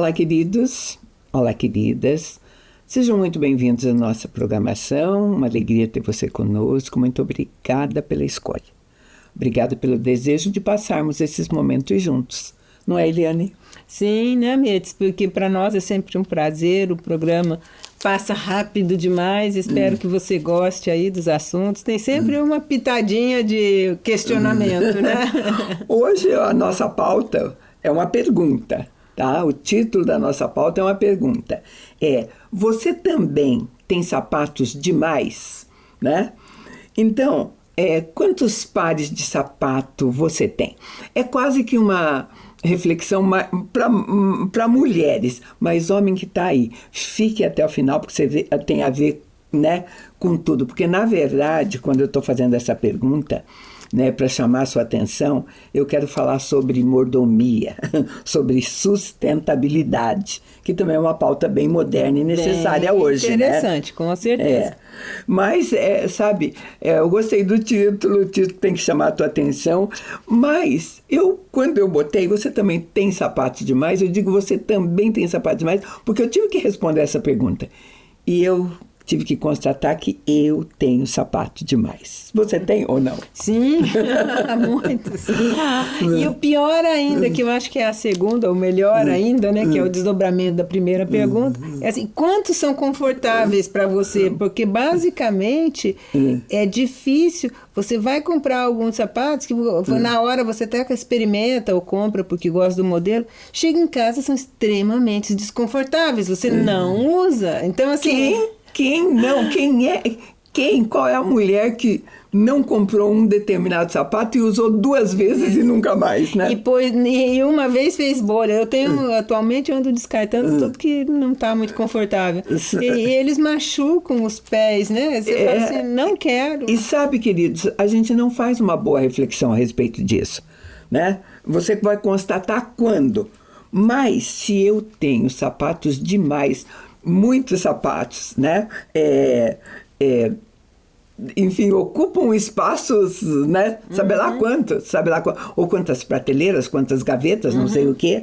Olá, queridos. Olá, queridas. Sejam muito bem-vindos à nossa programação. Uma alegria ter você conosco. Muito obrigada pela escolha. Obrigada pelo desejo de passarmos esses momentos juntos. Não é, Eliane? Sim, né, Mirtz? Porque para nós é sempre um prazer. O programa passa rápido demais. Espero que você goste aí dos assuntos. Tem sempre uma pitadinha de questionamento, né? Hoje a nossa pauta é uma pergunta, tá? O título da nossa pauta é uma pergunta. Você também tem sapatos demais, né? Então, quantos pares de sapato você tem? É quase que uma reflexão para mulheres, mas homem que está aí, fique até o final, porque você vê, tem a ver, né, com tudo. Porque, na verdade, quando eu estou fazendo essa pergunta, né, para chamar a sua atenção, eu quero falar sobre mordomia, sobre sustentabilidade, que também é uma pauta bem moderna e necessária hoje, né? Interessante, com certeza. Mas, sabe, eu gostei do título, o título tem que chamar a tua atenção, mas quando eu botei, você também tem sapatos demais, eu digo, você também tem sapatos demais, porque eu tive que responder essa pergunta. E eu tive que constatar que eu tenho sapato demais. Você tem ou não? Sim, muito. Sim. E o pior ainda, que eu acho que é a segunda, ou melhor ainda, né, que é o desdobramento da primeira pergunta, é assim, quantos são confortáveis para você? Porque basicamente é difícil. Você vai comprar alguns sapatos que na hora você até experimenta ou compra porque gosta do modelo, chega em casa, são extremamente desconfortáveis. Você não usa. Então, assim... Quem não? Qual é a mulher que não comprou um determinado sapato e usou 2 vezes e nunca mais, né? E uma vez fez bolha. Eu tenho, atualmente, eu ando descartando tudo que não está muito confortável. E eles machucam os pés, né? Você fala assim, não quero. E sabe, queridos, a gente não faz uma boa reflexão a respeito disso, né? Você vai constatar quando. Mas se eu tenho sapatos demais, muitos sapatos, né? Enfim, ocupam espaços, né? Sabe lá quantos, ou quantas prateleiras, quantas gavetas, não sei o quê,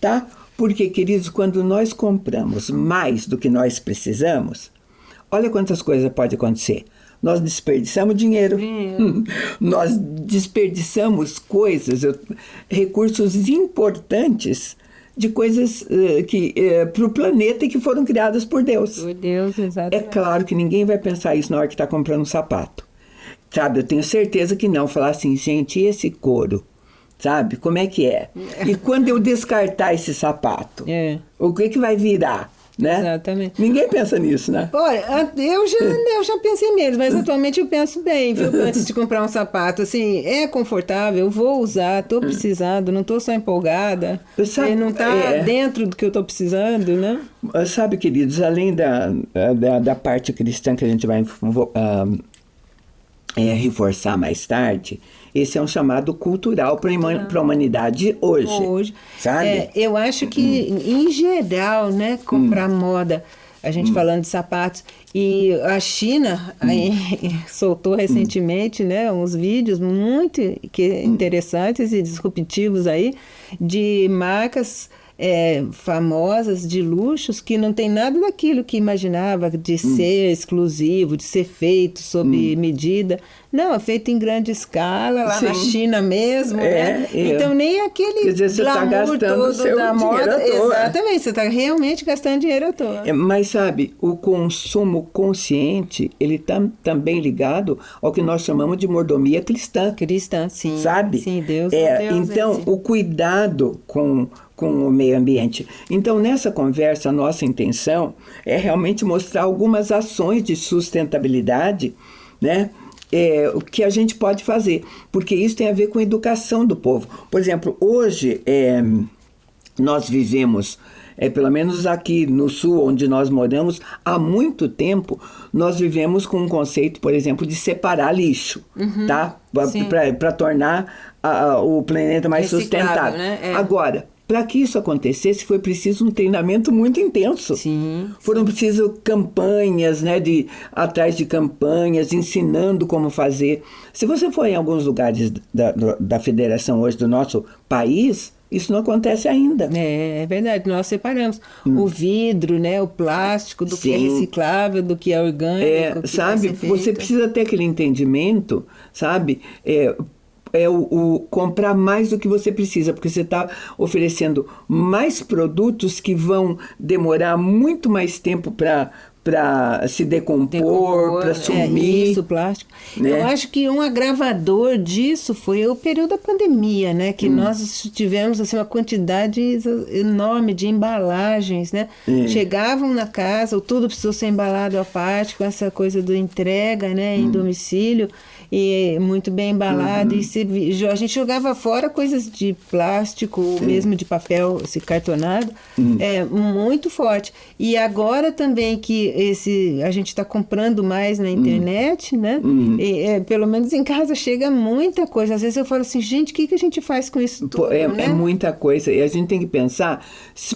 tá? Porque, queridos, quando nós compramos mais do que nós precisamos, olha quantas coisas pode acontecer. Nós desperdiçamos dinheiro. Nós desperdiçamos coisas, recursos importantes de coisas para o planeta e que foram criadas por Deus. Por Deus, exatamente. É claro que ninguém vai pensar isso na hora que está comprando um sapato. Sabe, eu tenho certeza que não. Falar assim, gente, e esse couro? Sabe, como é que é? E quando eu descartar esse sapato, o que vai virar? Né? Exatamente. Ninguém pensa nisso, né? Olha, eu já pensei mesmo, mas atualmente eu penso bem, viu? Antes de comprar um sapato, assim, é confortável, eu vou usar, estou precisando, não estou só empolgada, não está dentro do que eu estou precisando, né? Sabe, queridos, além da parte cristã que a gente vai reforçar mais tarde, esse é um chamado cultural para a humanidade hoje. Sabe? Eu acho que, em geral, né, comprar moda, a gente falando de sapatos, e a China soltou recentemente, né, uns vídeos muito interessantes e disruptivos aí, de marcas famosas de luxos que não tem nada daquilo que imaginava de ser exclusivo, de ser feito sob medida. Não, é feito em grande escala, lá na China mesmo, né? Então nem aquele glamour todo da moda. Exatamente, você está realmente gastando dinheiro à toa. Mas sabe, o consumo consciente, ele está também ligado ao que nós chamamos de mordomia cristã. Cristã, sim. Sabe? Sim, Deus. Então, o cuidado com o meio ambiente. Então, nessa conversa, a nossa intenção é realmente mostrar algumas ações de sustentabilidade, né? O que a gente pode fazer, porque isso tem a ver com a educação do povo. Por exemplo, hoje nós vivemos, pelo menos aqui no sul, onde nós moramos, há muito tempo, nós vivemos com um conceito, por exemplo, de separar lixo, tá? Para tornar o planeta mais sustentável. Né? Agora, para que isso acontecesse, foi preciso um treinamento muito intenso. Foram precisas campanhas, né, atrás de campanhas, ensinando como fazer. Se você for em alguns lugares da federação hoje, do nosso país, Isso não acontece ainda. É verdade, nós separamos o vidro, né, o plástico, do que é reciclável, do que é orgânico. Sabe, você precisa ter aquele entendimento, sabe? O comprar mais do que você precisa, porque você está oferecendo mais produtos que vão demorar muito mais tempo para se decompor, para sumir. Isso, plástico. Né? Eu acho que um agravador disso foi o período da pandemia, né? Que nós tivemos assim, uma quantidade enorme de embalagens, né? Chegavam na casa, tudo precisou ser embalado à parte, com essa coisa do entrega, né? Em domicílio, e muito bem embalado. E a gente jogava fora coisas de plástico, mesmo de papel, esse cartonado, muito forte. E agora também que a gente está comprando mais na internet, né? Pelo menos em casa chega muita coisa. Às vezes eu falo assim, gente, o que a gente faz com isso tudo? É muita coisa. E a gente tem que pensar,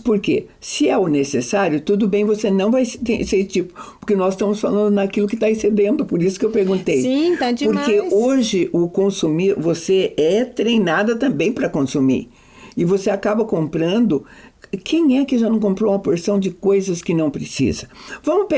por quê? Se é o necessário, tudo bem, você não vai ser tipo... Porque nós estamos falando naquilo que está excedendo, por isso que eu perguntei. Sim, tá demais. Porque hoje o consumir, você é treinada também para consumir. E você acaba comprando... Quem é que já não comprou uma porção de coisas que não precisa? Vamos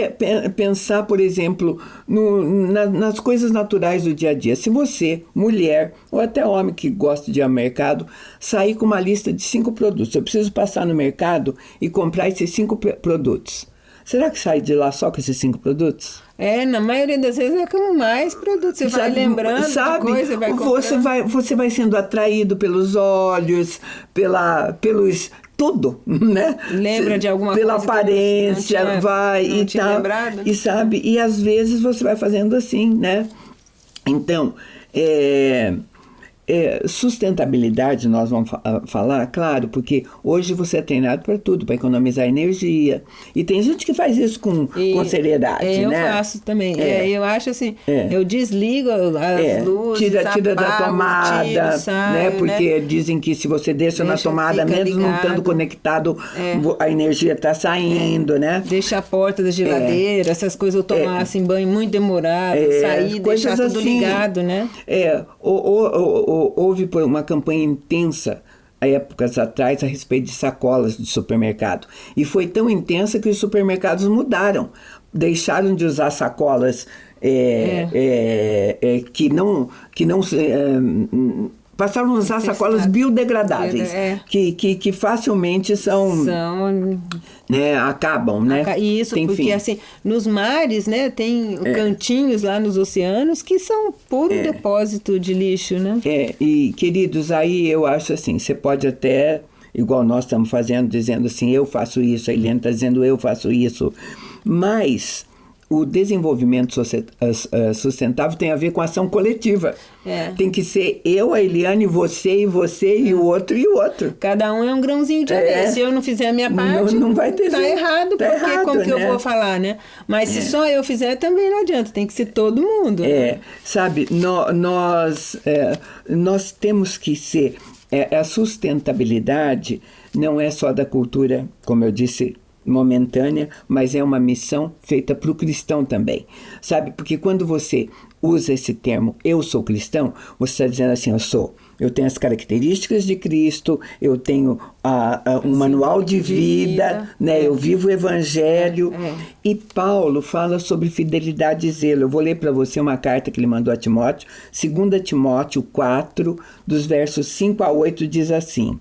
pensar, por exemplo, nas coisas naturais do dia a dia. Se você, mulher, ou até homem que gosta de ir ao mercado, sair com uma lista de 5 produtos. Eu preciso passar no mercado e comprar esses 5 produtos. Será que sai de lá só com esses 5 produtos? Na maioria das vezes é como mais produtos. Você vai lembrando de coisa, vai comprando. Você vai sendo atraído pelos olhos, pelos... tudo, né? Lembra de alguma pela coisa aparência, não vai não e tinha tal. Lembrado? E sabe, e às vezes você vai fazendo assim, né? Então, sustentabilidade nós vamos falar, claro, porque hoje você é treinado para tudo, para economizar energia. E tem gente que faz isso com seriedade, né? Eu faço também. Eu acho assim, eu desligo as luzes, tira da tomada, saio, né? Porque dizem que se você deixa na tomada, mesmo não estando conectado, a energia está saindo, né? Deixa a porta da geladeira, essas coisas, eu tomar assim, banho muito demorado, sair, deixar tudo assim, ligado, né? Houve uma campanha intensa há épocas atrás a respeito de sacolas de supermercado. E foi tão intensa que os supermercados mudaram. Deixaram de usar sacolas que não passaram a usar sacolas biodegradáveis, que facilmente são né, acabam, né? Isso, porque assim, nos mares, né, tem cantinhos lá nos oceanos que são puro depósito de lixo, né? E queridos, aí eu acho assim, você pode até, igual nós estamos fazendo, dizendo assim, eu faço isso, a Eliane está dizendo eu faço isso, mas o desenvolvimento sustentável tem a ver com ação coletiva. Tem que ser eu, a Eliane, você e o outro e o outro. Cada um é um grãozinho de areia. Se eu não fizer a minha parte, não vai ter tá errado, tá porque errado, como que né? eu vou falar, né? Mas se só eu fizer, também não adianta, tem que ser todo mundo. Sabe, nós temos que ser... a sustentabilidade não é só da cultura, como eu disse, momentânea, mas é uma missão feita para o cristão também, sabe? Porque quando você usa esse termo, eu sou cristão, você está dizendo assim, eu tenho as características de Cristo, eu tenho um manual de vida, né? Eu vivo o evangelho. E Paulo fala sobre fidelidade e zelo. Eu vou ler para você uma carta que ele mandou a Timóteo, 2 Timóteo 4, dos versos 5 a 8, diz assim: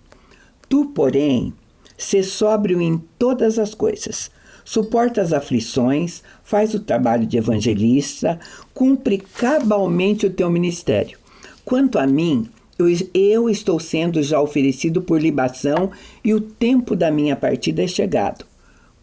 Tu, porém, sê sóbrio em todas as coisas, suporta as aflições, faz o trabalho de evangelista, cumpre cabalmente o teu ministério. Quanto a mim, eu estou sendo já oferecido por libação e o tempo da minha partida é chegado.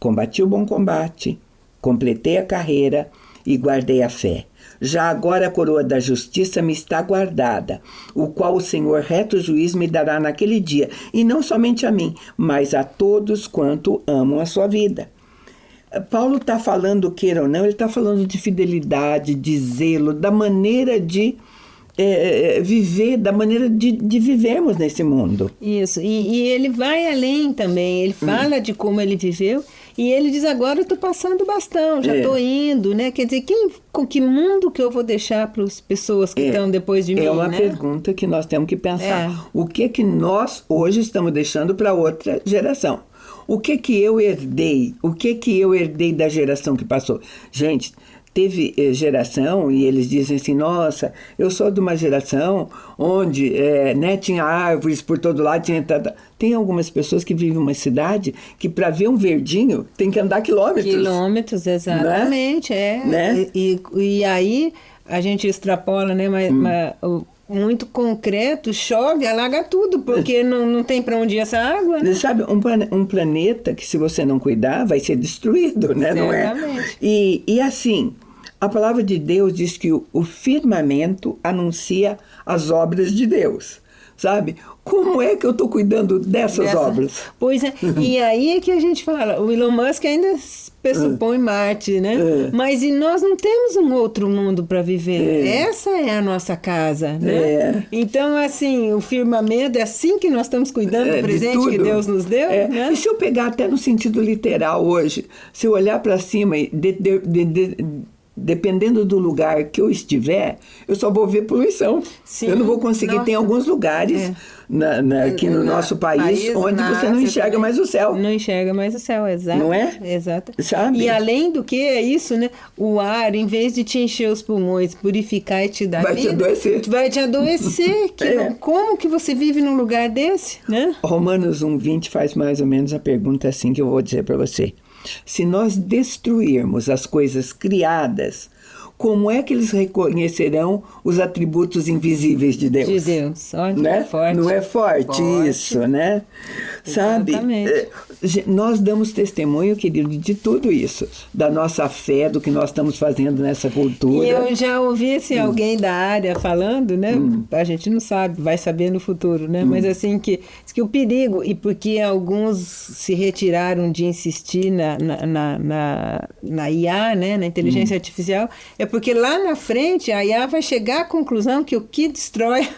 Combati o bom combate, completei a carreira e guardei a fé. Já agora a coroa da justiça me está guardada, o qual o Senhor reto juiz me dará naquele dia, e não somente a mim, mas a todos quanto amam a sua vida. Paulo está falando, queira ou não, ele está falando de fidelidade, de zelo, da maneira de viver, da maneira de vivermos nesse mundo. Isso, e ele vai além também, ele fala de como ele viveu E ele diz, agora eu estou passando o bastão, já estou indo, né? Quer dizer, com que mundo que eu vou deixar para as pessoas que estão depois de mim, É uma né? pergunta que nós temos que pensar. O que nós hoje estamos deixando para outra geração? O que eu herdei? O que eu herdei da geração que passou? Gente, teve geração, e eles dizem assim, nossa, eu sou de uma geração onde né, tinha árvores por todo lado, tem algumas pessoas que vivem em uma cidade que para ver um verdinho tem que andar quilômetros. Quilômetros, exatamente, né? E aí a gente extrapola, né, muito concreto, chove, alaga tudo, porque não tem para onde ir essa água, né? Sabe, um planeta que se você não cuidar vai ser destruído, né? Não é? E assim, a palavra de Deus diz que o firmamento anuncia as obras de Deus, sabe? Como é que eu estou cuidando dessas obras? Pois é, e aí é que a gente fala, o Elon Musk ainda pressupõe Marte, né? Mas e nós não temos um outro mundo para viver. Essa é a nossa casa, né? Então, assim, o firmamento, é assim que nós estamos cuidando do presente que Deus nos deu, né? E se eu pegar até no sentido literal hoje, se eu olhar para cima e dependendo do lugar que eu estiver, eu só vou ver poluição. Sim, eu não vou conseguir. Tem alguns lugares aqui no nosso país onde você não enxerga mais o céu. Não enxerga mais o céu, exato. Não é? Exato. Sabe? E além do que é isso, né? O ar, em vez de te encher os pulmões, purificar e te dar vida, te adoecer. Vai te adoecer. Como que você vive num lugar desse, né? Romanos 1:20 faz mais ou menos a pergunta assim que eu vou dizer para você. Se nós destruirmos as coisas criadas, como é que eles reconhecerão os atributos invisíveis de Deus? De Deus, olha, né? Forte. Não é forte isso, né? Exatamente. Sabe, nós damos testemunho, querido, de tudo isso, da nossa fé, do que nós estamos fazendo nessa cultura. E eu já ouvi assim, alguém da área falando, né? A gente não sabe, vai saber no futuro, né? Mas assim, que o perigo, e porque alguns se retiraram de insistir na IA, né? Na inteligência artificial, é porque lá na frente a IA vai chegar à conclusão que o que destrói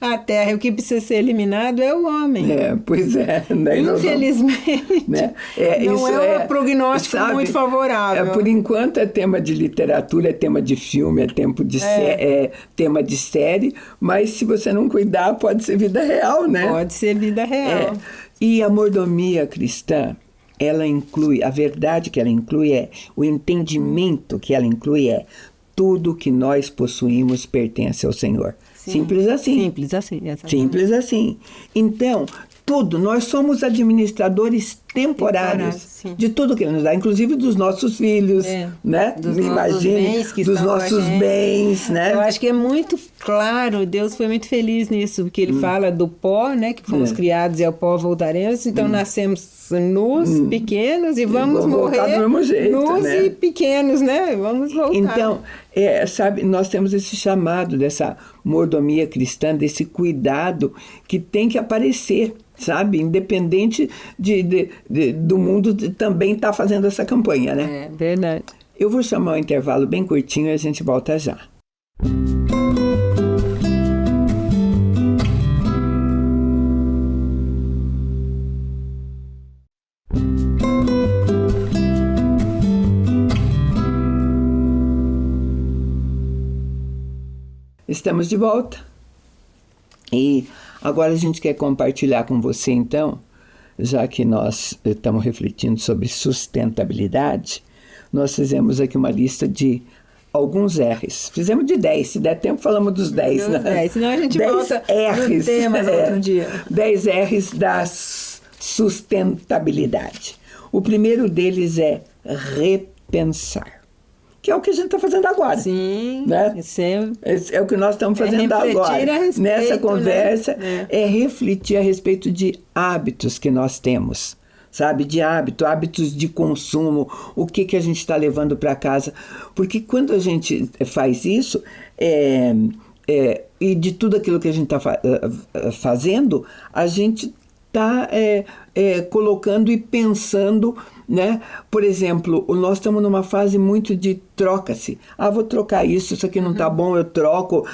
a Terra, o que precisa ser eliminado é o homem. Pois é. Né? Infelizmente, né? não é um prognóstico muito favorável. Por enquanto é tema de literatura, é tema de filme, é tema de série, mas se você não cuidar, pode ser vida real, né? Pode ser vida real. E a mordomia cristã, ela inclui, a verdade que ela inclui o entendimento que ela inclui tudo que nós possuímos pertence ao Senhor. Sim. Simples assim. Simples assim, exatamente. Simples assim. Então, nós somos administradores temporários de tudo que Ele nos dá, inclusive dos nossos filhos, né? Dos nossos bens, né? Eu acho que é muito claro, Deus foi muito feliz nisso, porque Ele fala do pó, né? Que fomos criados e ao pó voltaremos, então nascemos nus, pequenos, e vamos morrer do mesmo jeito, nus, né? E pequenos, né? Vamos voltar. Então, sabe, nós temos esse chamado dessa mordomia cristã, desse cuidado que tem que aparecer, sabe? Independente do mundo também estar fazendo essa campanha, né? É verdade. Eu vou chamar um intervalo bem curtinho e a gente volta já. Estamos de volta. E agora a gente quer compartilhar com você, então, já que nós estamos refletindo sobre sustentabilidade, nós fizemos aqui uma lista de alguns R's. Fizemos de 10, se der tempo falamos dos 10. Né? 10, senão a gente volta no tema outro dia. 10 R's da sustentabilidade. O primeiro deles é repensar, que é o que a gente está fazendo agora. Sim, né? É o que nós estamos fazendo agora. Nessa conversa, né? É refletir a respeito de hábitos que nós temos, sabe? De hábitos de consumo, o que a gente está levando para casa. Porque quando a gente faz isso, e de tudo aquilo que a gente está fazendo, a gente está colocando e pensando, né? Por exemplo, nós estamos numa fase muito de troca-se. Vou trocar isso aqui não está bom, eu troco.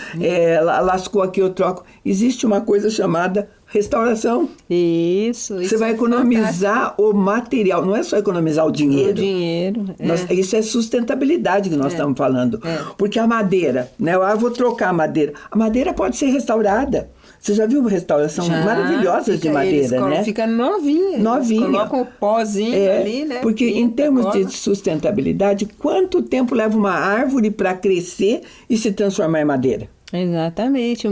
Lascou aqui, eu troco. Existe uma coisa chamada Restauração. Isso Você vai é economizar o material, não é só economizar o dinheiro. O dinheiro. Isso é sustentabilidade que nós estamos falando. Porque a madeira, né? Eu vou trocar a madeira pode ser restaurada. Você já viu restauração maravilhosas de madeira, né? Fica novinha. Novinha. Colocam o pozinho ali, né? Porque em termos de sustentabilidade, quanto tempo leva uma árvore para crescer e se transformar em madeira? Exatamente.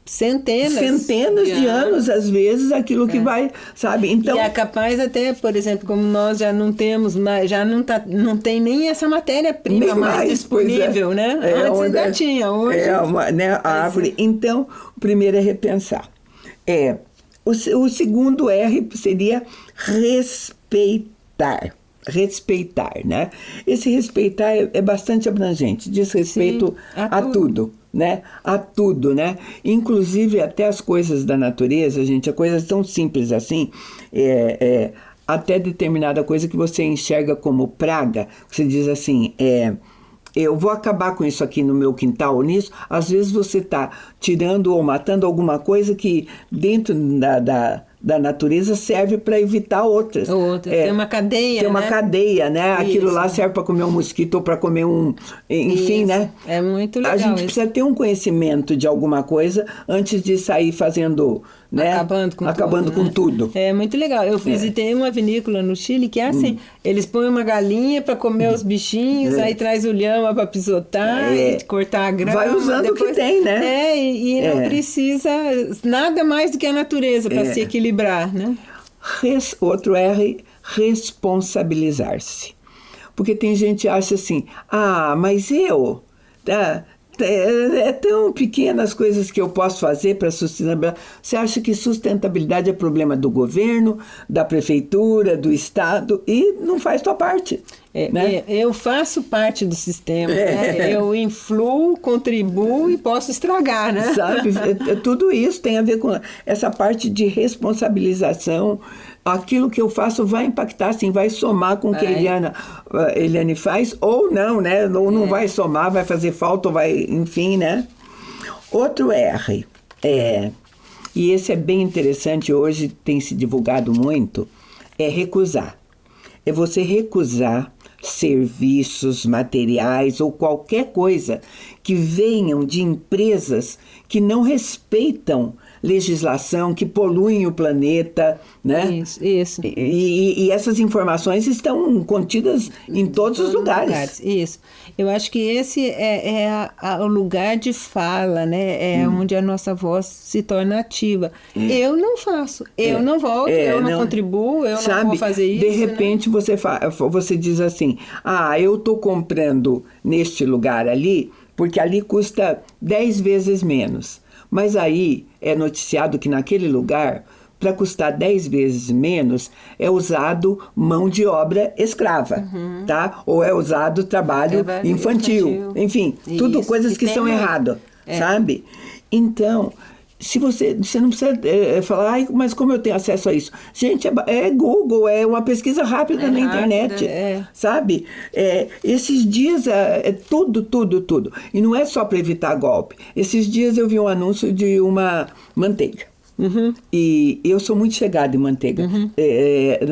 Centenas de anos, às vezes, aquilo que vai, sabe? Então, e é capaz até, por exemplo, como nós já não temos, já não tem nem essa matéria-prima mais disponível, né? Antes ainda tinha, hoje... a árvore. Então, o primeiro é repensar. O segundo R seria respeitar. Respeitar, né? Esse respeitar é bastante abrangente, diz respeito a tudo. Né? A tudo, né? Inclusive até as coisas da natureza, gente, coisas tão simples assim, até determinada coisa que você enxerga como praga, você diz assim, eu vou acabar com isso aqui no meu quintal, nisso, às vezes você está tirando ou matando alguma coisa que dentro da natureza serve para evitar outras. Tem uma cadeia, Tem uma cadeia, né? Isso. Aquilo lá serve para comer um mosquito ou para comer enfim, isso. Né? É muito legal. A gente precisa ter um conhecimento de alguma coisa antes de sair fazendo, né? Acabando com tudo. É muito legal. Eu visitei uma vinícola no Chile que é assim, eles põem uma galinha para comer os bichinhos, aí traz o lhama para pisotar, e cortar a grama. Vai usando o que tem, né? E não precisa nada mais do que a natureza para se equilibrar, né? Outro R, responsabilizar-se. Porque tem gente que acha assim, mas eu... É tão pequenas coisas que eu posso fazer para sustentabilidade. Você acha que sustentabilidade é problema do governo, da prefeitura, do estado e não faz tua parte. Né? Eu faço parte do sistema, né? Eu influo, contribuo e posso estragar, né? Sabe? Tudo isso tem a ver com essa parte de responsabilização. Aquilo que eu faço vai impactar, sim, vai somar com o que a Eliane faz, ou não, né? Ou não vai somar, vai fazer falta, ou vai, enfim, né? Outro R, e esse é bem interessante, hoje tem se divulgado muito, é recusar. É você recusar serviços, materiais ou qualquer coisa que venham de empresas que não respeitam legislação, que poluem o planeta, né? Isso. E essas informações estão contidas em todos os lugares. Isso. Eu acho que esse é o lugar de fala, né? É onde a nossa voz se torna ativa. Eu não faço, eu não volto, eu não contribuo, eu não vou fazer isso. De repente, né? você diz assim, eu estou comprando neste lugar ali, porque ali custa 10 vezes menos. Mas aí é noticiado que naquele lugar, para custar 10 vezes menos, é usado mão de obra escrava, tá? Ou é usado trabalho infantil. Enfim, tudo coisas que são erradas, sabe? Então, se você não precisa falar, mas como eu tenho acesso a isso? Gente, é Google, é uma pesquisa rápida na internet, sabe? Esses dias tudo. E não é só para evitar golpe. Esses dias eu vi um anúncio de uma manteiga. E eu sou muito chegada em manteiga.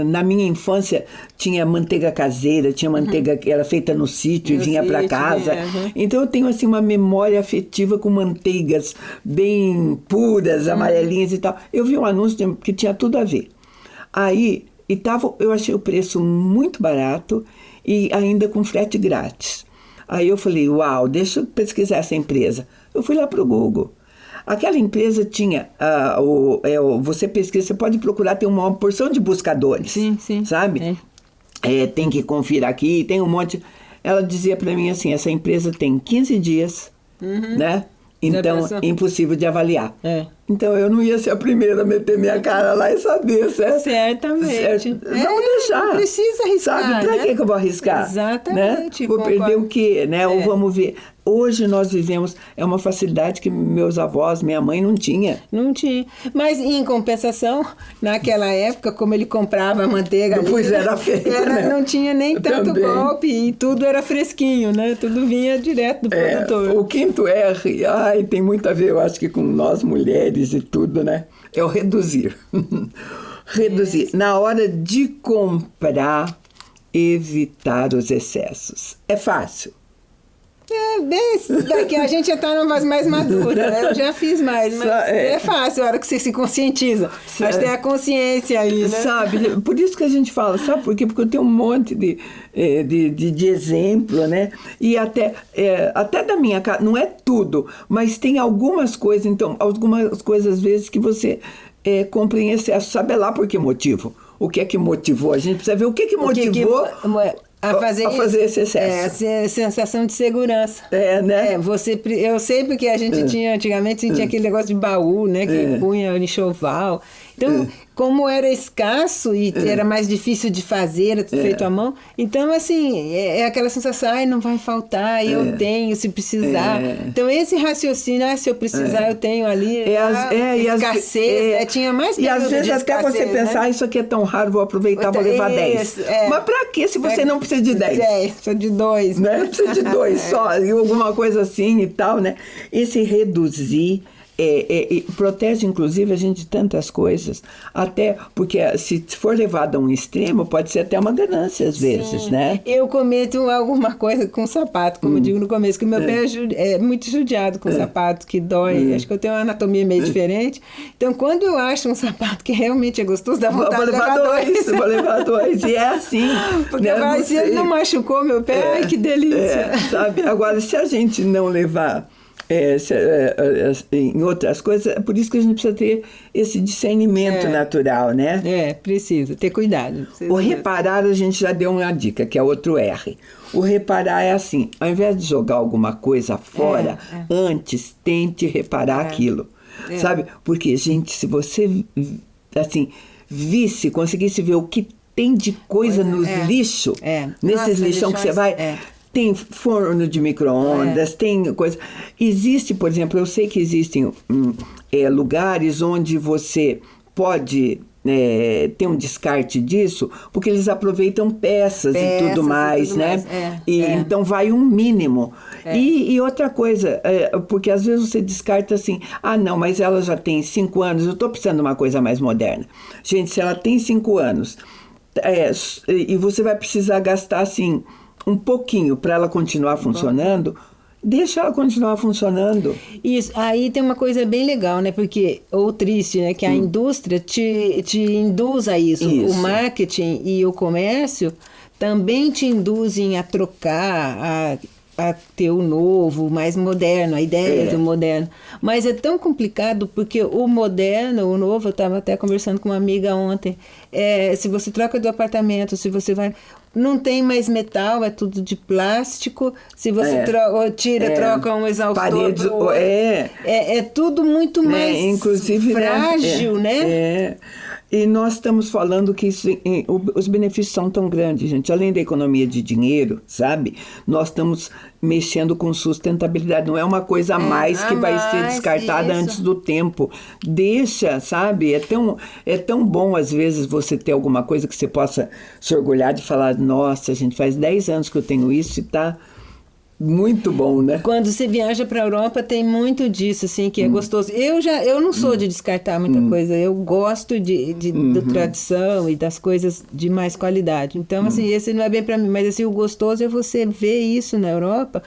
Na minha infância tinha manteiga caseira, tinha manteiga que era feita no sítio e vinha para casa. Então eu tenho assim uma memória afetiva com manteigas bem puras, amarelinhas e tal. Eu vi um anúncio que tinha tudo a ver. Aí eu achei o preço muito barato e ainda com frete grátis. Aí eu falei, uau, deixa eu pesquisar essa empresa. Eu fui lá para o Google. Aquela empresa tinha, você pesquisa, você pode procurar, tem uma porção de buscadores, sim, sabe? Tem que conferir aqui, tem um monte. Ela dizia para mim assim, essa empresa tem 15 dias, né? Então, impossível de avaliar. Então, eu não ia ser a primeira a meter minha cara lá e saber, certo? Certamente. Vamos deixar. Não precisa arriscar, sabe? Pra que eu vou arriscar? Exatamente. Né? Vou perder o quê? Né? Ou vamos ver. Hoje nós vivemos, uma facilidade que meus avós, minha mãe não tinha. Não tinha. Mas, em compensação, naquela época, como ele comprava a manteiga ali, pois era feito, né? Não tinha nem tanto golpe e tudo era fresquinho, né? Tudo vinha direto do produtor. O quinto R, tem muito a ver, eu acho que com nós mulheres, mulheres e tudo, né? É o reduzir. Reduzir. Na hora de comprar, evitar os excessos. É fácil. Daqui a gente já está numa fase mais madura, né? Eu já fiz mais, mas é fácil a hora que você se conscientiza. Mas tem a consciência aí, né? Sabe, por isso que a gente fala, sabe por quê? Porque eu tenho um monte de exemplo, né? E até da minha casa, não é tudo, mas tem algumas coisas, então, algumas coisas às vezes que você compra em excesso. Sabe lá por que motivo? O que é que motivou? A gente precisa ver o que motivou... A fazer esse excesso. A sensação de segurança. Né? Eu sei porque a gente tinha, antigamente, tinha aquele negócio de baú, né? Que punha enxoval. Então, como era escasso e era mais difícil de fazer, era feito à mão, então, assim, é aquela sensação, não vai faltar, eu tenho, se precisar. Então, esse raciocínio, se eu precisar, eu tenho ali, escassez, né? Tinha mais e às vezes até você pensar, isso aqui é tão raro, vou aproveitar, vou levar 10. Mas pra quê se você não precisa de 10? Precisa de 2. Né? Precisa de 2 só, e alguma coisa assim e tal, né? Esse reduzir... protege inclusive a gente de tantas coisas, até porque se for levado a um extremo pode ser até uma ganância às vezes. Sim. Né? Eu cometo alguma coisa com sapato, como eu digo no começo, que meu pé é muito judiado com sapato, que dói, acho que eu tenho uma anatomia meio diferente, então quando eu acho um sapato que realmente é gostoso, dá vontade de levar 2. Vou levar 2, e é assim, porque se ele não machucou meu pé, ai que delícia, sabe? Agora, se a gente não levar em outras coisas, é por isso que a gente precisa ter esse discernimento natural, né? Precisa ter cuidado. O reparar, a gente já deu uma dica, que é outro R. O reparar é assim, ao invés de jogar alguma coisa fora, antes tente reparar aquilo, sabe? Porque, gente, se você, assim, conseguisse ver o que tem de coisa nos lixo, nesses lixão que você vai... Tem forno de micro-ondas, tem coisa... Existe, por exemplo, eu sei que existem lugares onde você pode ter um descarte disso, porque eles aproveitam peças e tudo mais, né? Então vai um mínimo. E outra coisa, porque às vezes você descarta assim, não, mas ela já tem 5 anos, eu estou precisando de uma coisa mais moderna. Gente, se ela tem 5 anos, e você vai precisar gastar assim... um pouquinho para ela continuar funcionando, deixa ela continuar funcionando. Isso, aí tem uma coisa bem legal, né? Porque, ou triste, né? Que a indústria te induz a isso. O marketing e o comércio também te induzem a trocar, a ter o novo, mais moderno, a ideia do moderno. Mas é tão complicado porque o moderno, o novo, eu estava até conversando com uma amiga ontem, se você troca do apartamento, se você vai... Não tem mais metal, é tudo de plástico. Se você troca um exaustor... Paredes, é tudo muito mais inclusive, frágil, né? E nós estamos falando que os benefícios são tão grandes, gente. Além da economia de dinheiro, sabe? Nós estamos mexendo com sustentabilidade. Não é uma coisa a mais que vai ser descartada antes do tempo. Deixa, sabe? É tão bom, às vezes, você ter alguma coisa que você possa se orgulhar de falar, nossa, gente, faz 10 anos que eu tenho isso e tá... muito bom, né? Quando você viaja para a Europa, tem muito disso, assim, que é gostoso. Eu não sou de descartar muita coisa. Eu gosto da tradição e das coisas de mais qualidade. Então, assim, esse não é bem para mim. Mas, assim, o gostoso é você ver isso na Europa,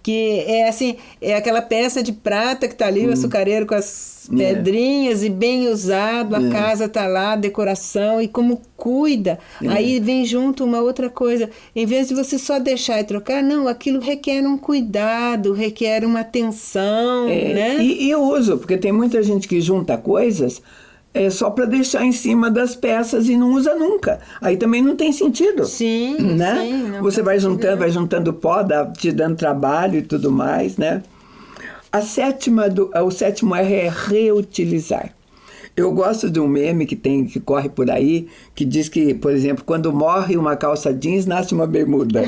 que é, assim, é aquela peça de prata que tá ali, o açucareiro com as pedrinhas e bem usado, a casa tá lá, a decoração e como cuida. Aí vem junto uma outra coisa. Em vez de você só deixar e trocar, não, aquilo requer um cuidado, requer uma atenção, né? E eu uso, porque tem muita gente que junta coisas só para deixar em cima das peças e não usa nunca. Aí também não tem sentido. Sim, né? Sim. Você vai juntando pó, te dando trabalho e tudo mais, né? O sétimo R é reutilizar. Eu gosto de um meme que corre por aí, que diz que, por exemplo, quando morre uma calça jeans, nasce uma bermuda.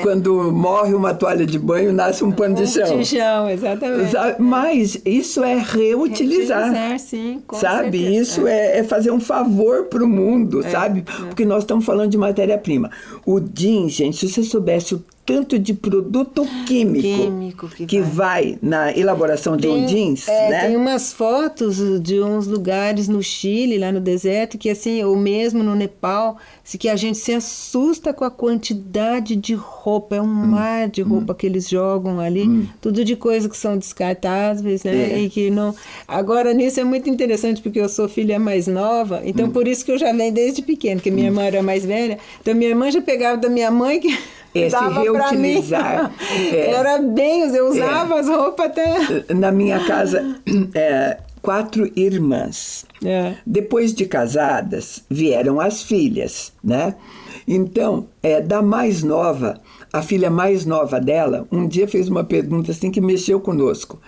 Quando morre uma toalha de banho, nasce um pano de chão. De chão, exatamente. Mas isso é reutilizar. Reutilizar, sim, com sabe? certeza. Isso é fazer um favor para o mundo, sabe? Porque nós estamos falando de matéria-prima. O jeans, gente, se você soubesse o tanto de produto químico que vai na elaboração de um jeans, né? Tem umas fotos de uns lugares no Chile, lá no deserto, que assim, ou mesmo no Nepal, que a gente se assusta com a quantidade de roupa, é um mar de roupa que eles jogam ali, tudo de coisas que são descartáveis, né? E que não... Agora, nisso é muito interessante, porque eu sou filha mais nova, então por isso que eu já venho desde pequeno, porque minha irmã era mais velha, então minha irmã já pegava da minha mãe que... Se reutilizar. Era bem, eu usava as roupas até... Na minha casa, 4 irmãs. Depois de casadas, vieram as filhas, né? Então, da mais nova, a filha mais nova dela, um dia fez uma pergunta assim que mexeu conosco.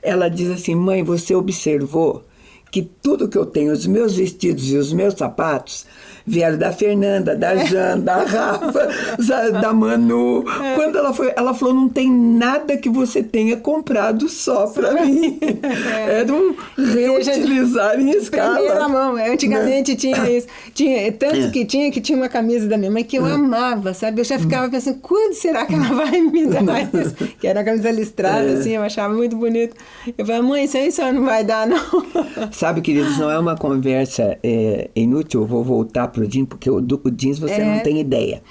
Ela diz assim: mãe, você observou que tudo que eu tenho, os meus vestidos e os meus sapatos, vieram da Fernanda, da Jana, da Rafa, da Manu. Quando ela falou, não tem nada que você tenha comprado só para mim. Era um reutilizar em escala. Primeira mão. Antigamente tinha isso. Tanto que tinha uma camisa da minha mãe que eu amava, sabe? Eu já ficava pensando, quando será que ela vai me dar isso? Que era uma camisa listrada, assim, eu achava muito bonito. Eu falei, mãe, isso aí só não vai dar, não. Sabe, queridos, não é uma conversa inútil, eu vou voltar para o jeans, porque o jeans você não tem ideia.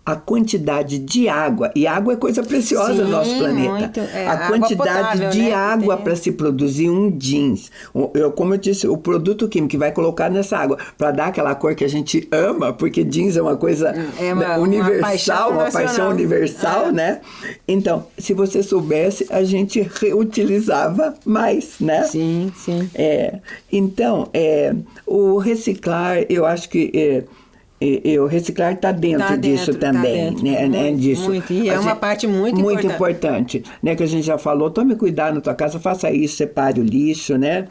A quantidade de água, e água é coisa preciosa no nosso planeta. Muito, a quantidade potável, de água para se produzir um jeans. Como eu disse, o produto químico que vai colocar nessa água para dar aquela cor que a gente ama, porque jeans é uma coisa universal, uma paixão universal, né? Então, se você soubesse, a gente reutilizava mais, né? Sim. Então, o reciclar, eu acho que... o reciclar está dentro disso também, né? Disso. Muito, e é uma parte muito importante, né? Que a gente já falou, tome cuidado na tua casa, faça isso, separe o lixo, né?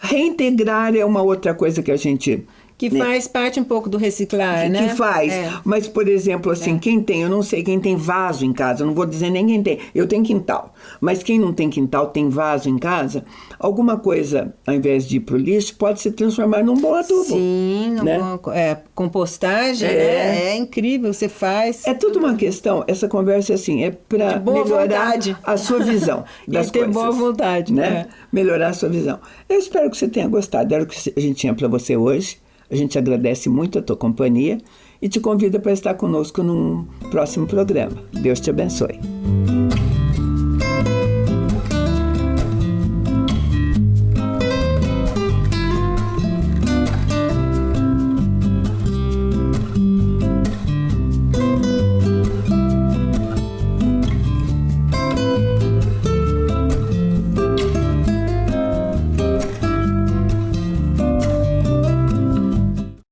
Reintegrar é uma outra coisa que a gente... Que faz parte um pouco do reciclar, né? Que faz. Mas, por exemplo, assim, eu não sei quem tem vaso em casa, eu não vou dizer nem quem tem. Eu tenho quintal. Mas quem não tem quintal, tem vaso em casa, alguma coisa, ao invés de ir pro lixo, pode se transformar num bom adubo. Sim, né? Compostagem, né? É incrível, você faz. É tudo uma questão, essa conversa assim, é para melhorar a sua visão das coisas. Ter boa vontade. Né? Melhorar a sua visão. Eu espero que você tenha gostado, era o que a gente tinha para você hoje. A gente agradece muito a tua companhia e te convida para estar conosco num próximo programa. Deus te abençoe.